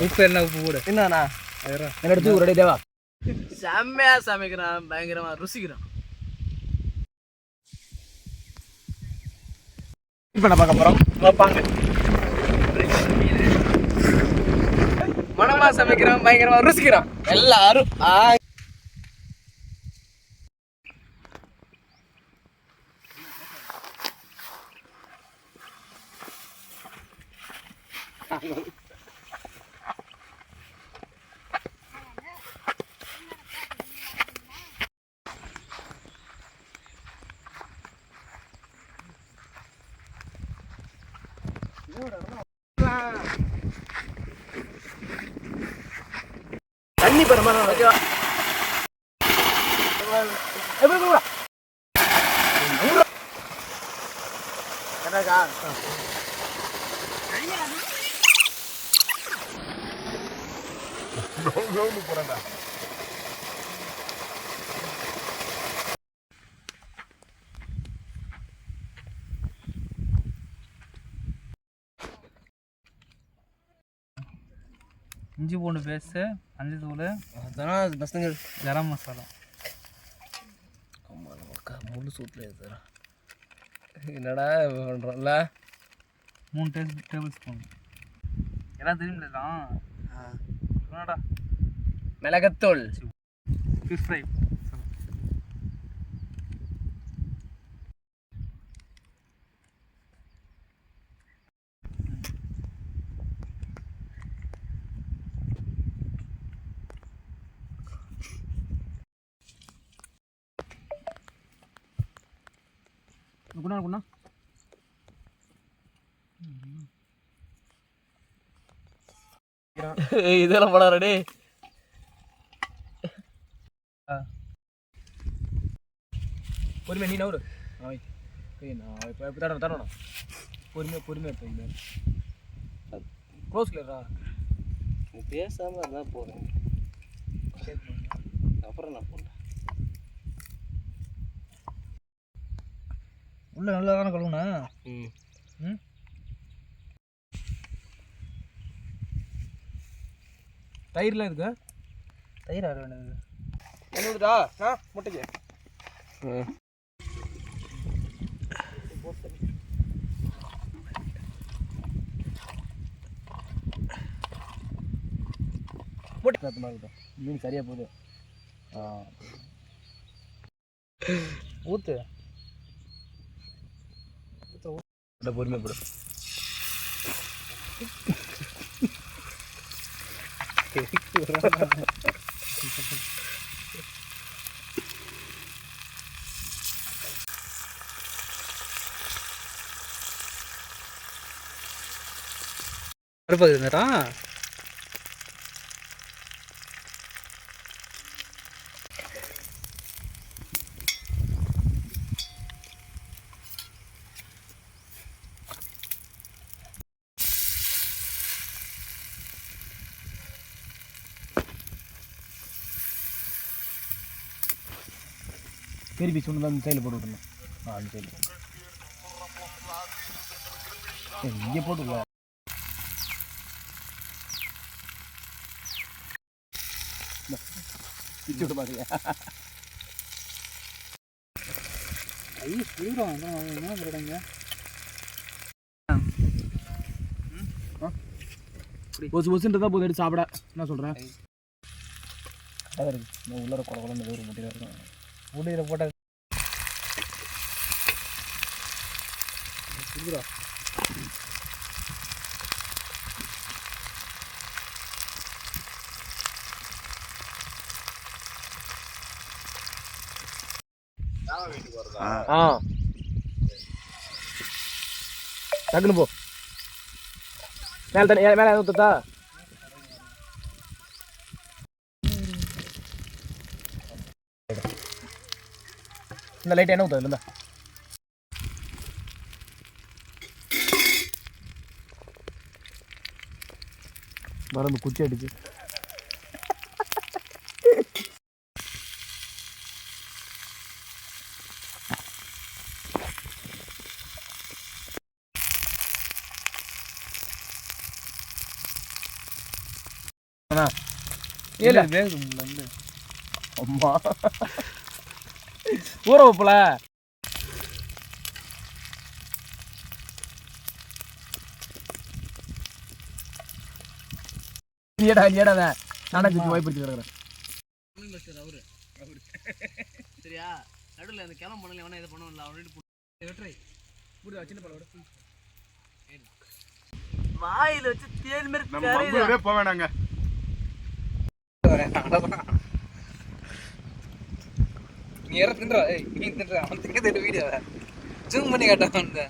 உப்பு என்ன உப்பு கூட என்னண்ணா எடுத்து ஒரு தேவா செம்மையா சமைக்கிறான், பயங்கரமா ருசிக்கிறான். இப்போ நான் பார்க்க போகிறோம் வைப்பாங்க மனமா சமைக்கிறான், பயங்கரமா ருசிக்கிறான் எல்லாரும். தண்ணி பெருமா ஓகேவா போறேன்டா. இஞ்சி பூண்டு பேஸ்ட்டு, மஞ்சள் தூள், அதான் பசங்க கரம் மசாலா. முழு சூட்டில் என்னடா பண்ணுறோம்ல 3 டேபிள் ஸ்பூன். எல்லாம் தெரியுமில்லாம். என்னடா மிளகத்தூள், ஃபிஷ் ஃப்ரை, குணா இதெல்லாம் படம் ரெடி. பொறுமை நீ நவரு தரணும். பொறுமையாக க்ளோஸ் கிளியரா பேசாமல் இருந்தால் போகிறேன். அப்புறம் நான் போகிறேன். உள்ள நல்லா தானே கழுவுண்ணா. தயிர்லாம் இருக்கு. தயிர் ஆற வேண்டியது என்னதுடா முட்டைக்கு மீன் சரியா போகுது. ஊத்து பொறுமைப்படு. இருப்பதுடா. பெரிய பீஸ் ஒன்று தான் அந்த சைடில் போட்டு விட்டுருணும். அந்த சைடில் இங்கே போட்டுக்கலாம். பிச்சு விட்டு பாருங்க. ஐயோ குளிரும். என்ன பண்ணுறீங்க? ஒசுன்றதா போது எடுத்து சாப்பிட. என்ன சொல்கிறேன்? கரெக்டாக இருக்குது. உள்ளார குழந்தை ஒரு முட்டையாக இருக்கும். முடியில் போட்ட டக்குன்னு போ. மேலே தண்ணி மேலே ஊற்றுதா? இந்த லைட் என்ன ஊற்றுது? இருந்தா மறந்து குச்சி அடிச்சு அண்ணா ஏல வேகுது முள்ள வந்து அம்மா ஊற வைப்பல நீடாத நானே சுற்றி வாய்ப்பிடிச்சு கிடக்குறேன் சரியா நடுவில் அந்த கிளம்ப பண்ணல எவனா இதை பண்ணுவோம்ல அவன் சின்ன பழம் வாயில் வச்சு தேன் மாதிரி போக வேணாங்க நீ யாரும் தின்றா நீ தின்ற அவன் திங்க தெரியும் வீடியோ ஜூம் பண்ணி காட்டான் அந்த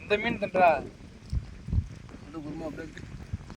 இந்த மீன் தின்றா குருமா அப்படியே